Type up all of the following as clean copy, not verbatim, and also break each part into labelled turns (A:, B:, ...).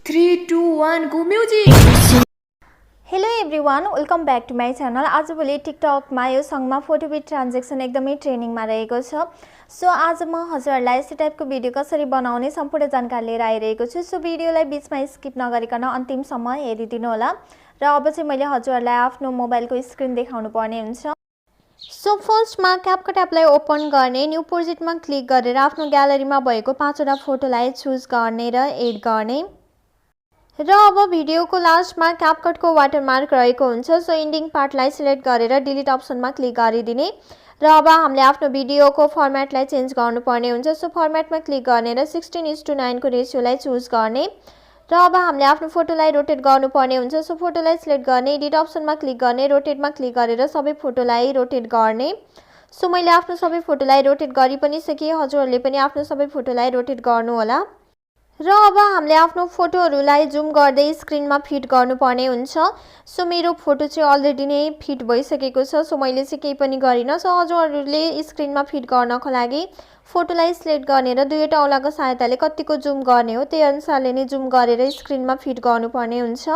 A: 3, 2, 1, go music!
B: Hello everyone, welcome back to my channel. आजभोलि टिकटकमा यो सङमा फोटो विथ ट्रान्जेक्सन एकदमै ट्रेनिङमा रहेको छ। सो आज म हजुरहरूलाई यस्तै टाइपको भिडियो कसरी बनाउने सम्पूर्ण जानकारी लिएर आइरहेको छु। सो भिडियोलाई बीचमा स्किप नगरिकन अन्तिमसम्म हेरिदिनु होला। र अब चाहिँ मैले हजुरहरूलाई आफ्नो मोबाइलको स्क्रिन देखाउनु पर्ने हुन्छ। सो फर्स्टमा क्यापकट एपलाई ओपन गर्ने, न्यू प्रोजेक्टमा क्लिक गरेर आफ्नो ग्यालरीमा भएको 5वटा फोटोलाई चुज गर्ने र एड गर्ने। र अब भिडियोको लास्टमा क्यापकटको वाटरमार्क रहेको हुन्छ। सो इन्डिङ पार्टलाई सिलेक्ट गरेर डिलिट अप्सनमा क्लिक गरिदिने। र अब हामीले आफ्नो भिडियोको फर्मेटलाई चेन्ज गर्नुपर्ने हुन्छ। सो फर्मेटमा क्लिक गर्ने र 16:9 को रेसियोलाई चुज गर्ने। र अब हामीले आफ्नो फोटोलाई रोटेट गर्नुपर्ने हुन्छ। सो फोटोलाई सिलेक्ट गर्ने, एडिट अप्सनमा क्लिक गर्ने, रोटेटमा क्लिक गरेर सबै फोटोलाई रोटेट गर्ने। सो मैले आफ्नो सबै फोटोलाई रोटेट गरि पनि सकेँ। हजुरहरूले पनि आफ्नो सबै फोटोलाई रोटेट गर्नु होला। र अब हामीले आफ्नो फोटोहरूलाई जुम गर्दै स्क्रिनमा फिट गर्नुपर्ने हुन्छ। सो मेरो फोटो चाहिँ अलरेडी नै फिट भइसकेको छ। सो मैले चाहिँ केही पनि गरिनँ। सो हजुरहरूले स्क्रिनमा फिट गर्नको लागि फोटोलाई सिलेक्ट गर्ने र दुईवटा औँलाको सहायताले कतिको जुम गर्ने हो त्यही अनुसारले नै जुम गरेर स्क्रिनमा फिट गर्नुपर्ने हुन्छ।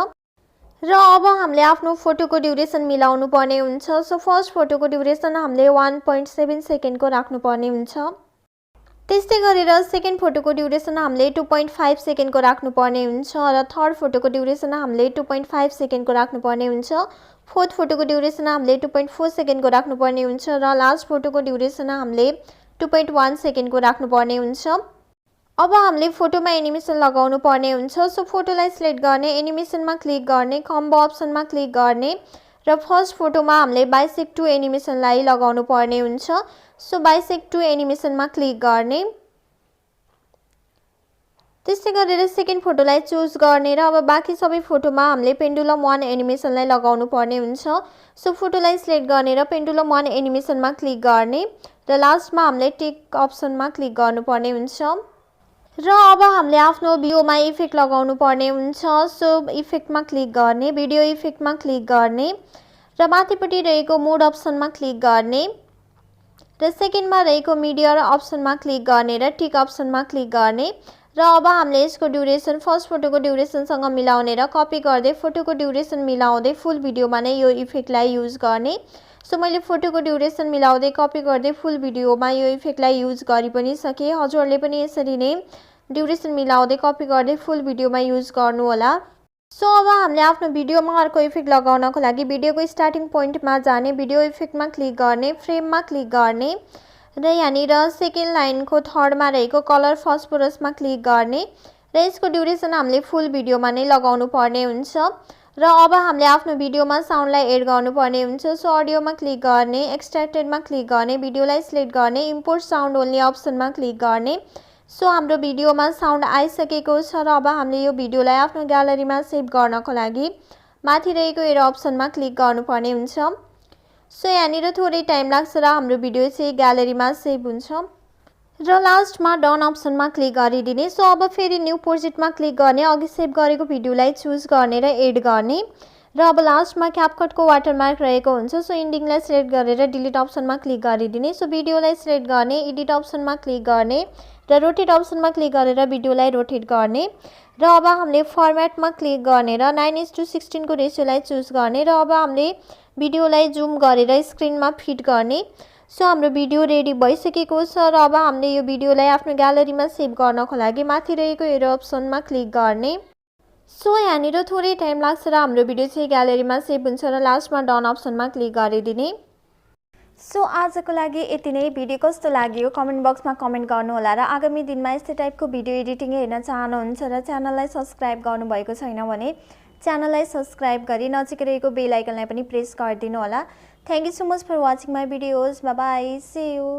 B: र अब हामीले आफ्नो फोटोको ड्युरेसन मिलाउनु पर्ने हुन्छ। सो फर्स्ट फोटोको ड्युरेसन हामीले 1.7 सेकेन्डको राख्नुपर्ने हुन्छ। त्यस्तै गरेर सेकेन्ड फोटोको ड्युरेसन हामीले 2.5 सेकेन्डको राख्नुपर्ने हुन्छ। र थर्ड फोटोको ड्युरेसन हामीले 2.5 सेकेन्डको राख्नुपर्ने हुन्छ। फोर्थ फोटोको ड्युरेसन हामीले 2.4 सेकेन्डको राख्नुपर्ने हुन्छ। र लास्ट फोटोको ड्युरेसन हामीले 2.1 सेकेन्डको राख्नुपर्ने हुन्छ। अब हामीले फोटोमा एनिमेसन लगाउनु पर्ने हुन्छ। सो फोटोलाई सिलेक्ट गर्ने, एनिमेसनमा क्लिक गर्ने, कम्बो अप्सनमा क्लिक गर्ने र फर्स्ट फोटोमा हामीले बाइसेक्ट टु एनिमेसनलाई लगाउनु पर्ने हुन्छ। सो बाइसेक्ट टु एनिमेसनमा क्लिक गर्ने। त्यस्तै गरेर सेकेन्ड फोटोलाई चुज गर्ने र अब बाँकी सबै फोटोमा हामीले पेन्डुलम 1 एनिमेसनलाई लगाउनु पर्ने हुन्छ। सो फोटोलाई सिलेक्ट गर्ने र पेन्डुलम 1 एनिमेसनमा क्लिक गर्ने र लास्टमा हामीले टिक अप्सनमा क्लिक गर्नुपर्ने हुन्छ। र अब हामीले आफ्नो भिडियोमा इफेक्ट लगाउनु पर्ने हुन्छ। सो इफेक्टमा क्लिक गर्ने, भिडियो इफेक्टमा क्लिक गर्ने र माथिपट्टि रहेको मोड अप्सनमा क्लिक गर्ने र सेकेन्डमा रहेको मिडियर अप्सनमा क्लिक गर्ने र टिक अप्सनमा क्लिक गर्ने। र अब हामीले यसको ड्युरेसन फर्स्ट फोटोको ड्युरेसनसँग मिलाउने र कपी गर्दै फोटोको ड्युरेसन मिलाउँदै फुल भिडियोमा नै यो इफेक्टलाई युज गर्ने। सो मैले फोटोको ड्युरेसन मिलाउँदै कपी गर्दै फुल भिडियोमा यो इफेक्टलाई युज गरि पनि सकेँ। हजुरहरूले पनि यसरी नै ड्युरेसन मिलाउँदै कपी गर्दै फुल भिडियोमा युज गर्नु होला। सो अब हामीले आफ्नो भिडियोमा अर्को इफेक्ट लगाउनको लागि भिडियोको स्टार्टिङ पोइन्टमा जाने, भिडियो इफेक्टमा क्लिक गर्ने, फ्रेममा क्लिक गर्ने र यहाँनिर सेकेन्ड लाइनको थर्डमा रहेको कलर फस्फोरसमा क्लिक गर्ने र यसको ड्युरेसन हामीले फुल भिडियोमा नै लगाउनु पर्ने हुन्छ। र अब हामीले आफ्नो भिडियोमा साउन्डलाई एड गर्नुपर्ने हुन्छ। सो अडियोमा क्लिक गर्ने, एक्सट्र्याक्टेडमा क्लिक गर्ने, भिडियोलाई सिलेक्ट गर्ने, इम्पोर्ट साउन्ड ओन्ली अप्सनमा क्लिक गर्ने। सो हाम्रो भिडियोमा साउन्ड आइसकेको छ र अब हामीले यो भिडियोलाई आफ्नो ग्यालरीमा सेभ गर्नको लागि माथि रहेको एरो अप्सनमा क्लिक गर्नुपर्ने हुन्छ। सो यहाँनिर थोरै टाइम लाग्छ र हाम्रो भिडियो चाहिँ ग्यालरीमा सेभ हुन्छ। र लास्टमा डन अप्सनमा क्लिक गरिदिने। सो अब फेरि न्यू प्रोजेक्टमा क्लिक गर्ने, अघि सेभ गरेको भिडियोलाई चुज गर्ने र एड गर्ने र अब लास्टमा क्यापकटको वाटरमार्क रहेको हुन्छ। सो इन्डिङलाई सिलेक्ट गरेर डिलिट अप्सनमा क्लिक गरिदिने। सो भिडियोलाई सिलेक्ट गर्ने, एडिट अप्सनमा क्लिक गर्ने र रोटेट अप्सनमा क्लिक गरेर भिडियोलाई रोटेट गर्ने। र अब हामीले फर्मेटमा क्लिक गर्ने र 9:16 को रेसियोलाई चुज गर्ने र अब हामीले भिडियोलाई जुम गरेर स्क्रिनमा फिट गर्ने। सो हाम्रो भिडियो रेडी भइसकेको छ र अब हामीले यो भिडियोलाई आफ्नो ग्यालरीमा सेभ गर्नको लागि माथि रहेको एरो अप्सनमा क्लिक गर्ने। सो यहाँनिर थोरै टाइम लाग्छ र हाम्रो भिडियो चाहिँ ग्यालरीमा सेभ हुन्छ र लास्टमा डन अप्सनमा क्लिक गरिदिने। सो आजको लागि यति नै। भिडियो कस्तो लाग्यो कमेन्ट बक्समा कमेन्ट गर्नुहोला र आगामी दिनमा यस्तै टाइपको भिडियो एडिटिङ हेर्न चाहनुहुन्छ र च्यानललाई सब्सक्राइब गर्नुभएको छैन भने च्यानललाई सब्सक्राइब गरी नजिकै रहेको बेल आइकनलाई पनि प्रेस गरिदिनु होला। Thank you so much for watching my videos. Bye bye, see you.